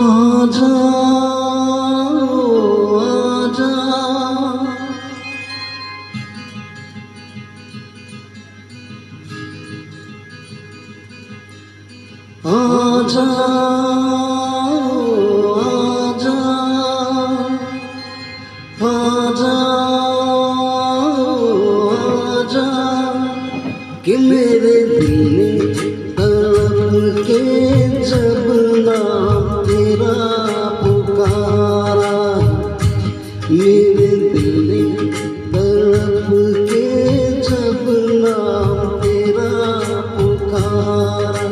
आजा आजा आजा आजा आजा आजा कि मेरे दिल ने तड़प के जब नाम तेरा पुकारा, मेरे दिल ने तड़प के जब नाम तेरा पुकारा,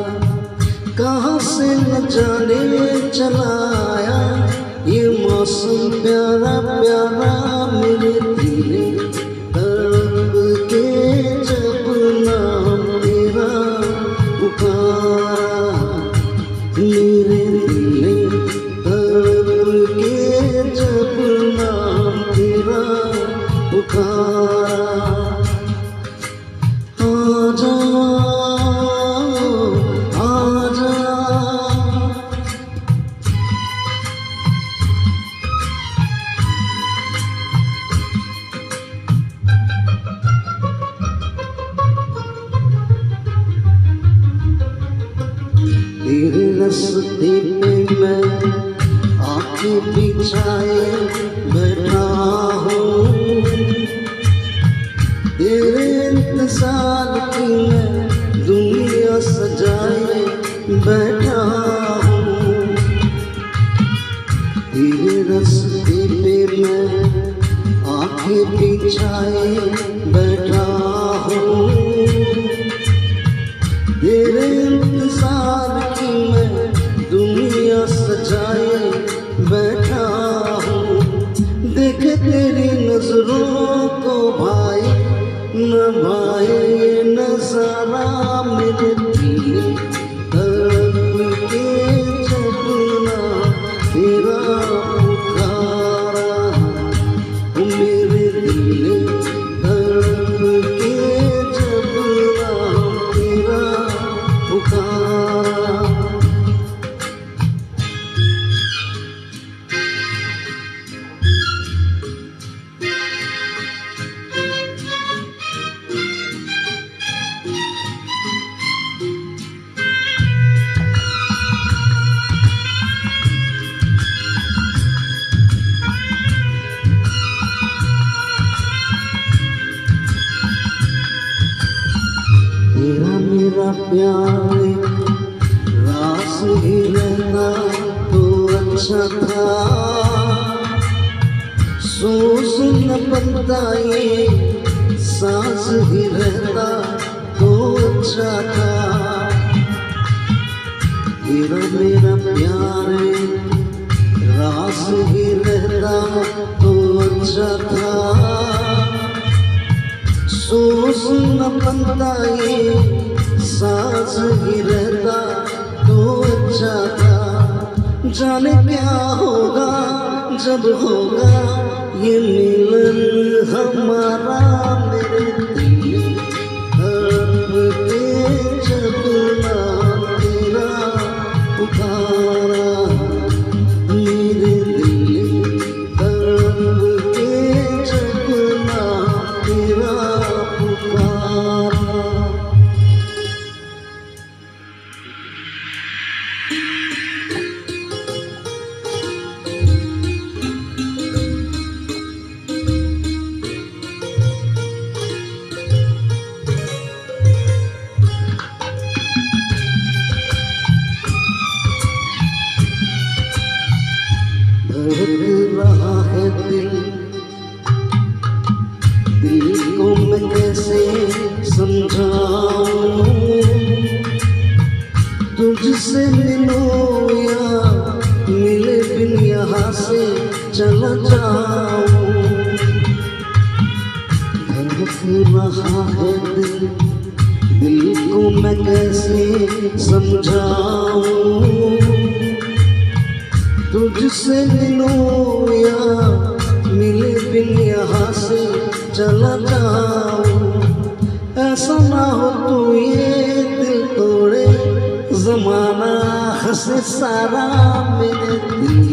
कहाँ से न जाने चलाया ये मौसम प्यारा प्यारा, मेरे दिल ने तड़प के जब नाम तेरा पुकारा, मेरे दिल ने तड़प के जब नाम तेरा पुकारा। आजा आजा तेरे रास्ते पे मैं आँखें बिछाए बैठा हूँ, तेरे इंतजार की मैं दुनिया सजाए बैठा हूँ, तेरे रास्ते पे मैं आँखें बिछाए बैठा हूँ, तेरे इंतजार की मैं दुनिया सजाए बैठा हूँ, देख तेरी नजरों को भाई न भाई ये नजारा, मेरे दिल तड़प के जब नाम तेरा पुकारा, मेरे दिल तड़प के जब नाम तेरा पुकारा। तेरा मेरा प्यार रास ही रहना तो अच्छा था, सोच न बनता ये सांस ही रहता तो अच्छा था, तेरा मेरा प्यार रास ही रहता तो अच्छा था, सोच न बनता ये सांस ही रहता तो अच्छा था, जाने क्या होगा जब होगा ये मिलन हमारा, मेरे दिल तड़प के जब नाम तेरा पुकारा, मेरे दिल तड़प के जब नाम तेरा पुकारा। धड़क रहा है दिल, दिल को मैं कैसे समझाऊं, तुझसे मिलूं या मिले बिन यहाँ से चला जाऊं, धड़क रहा है दिल, दिल को मैं कैसे समझाऊं, तुझसे मिलूं या मिले बिन यहाँ से चला जाऊं, ऐसा ना हो तू ये दिल तोड़े, जमाना हंसे सारा मेरे दिल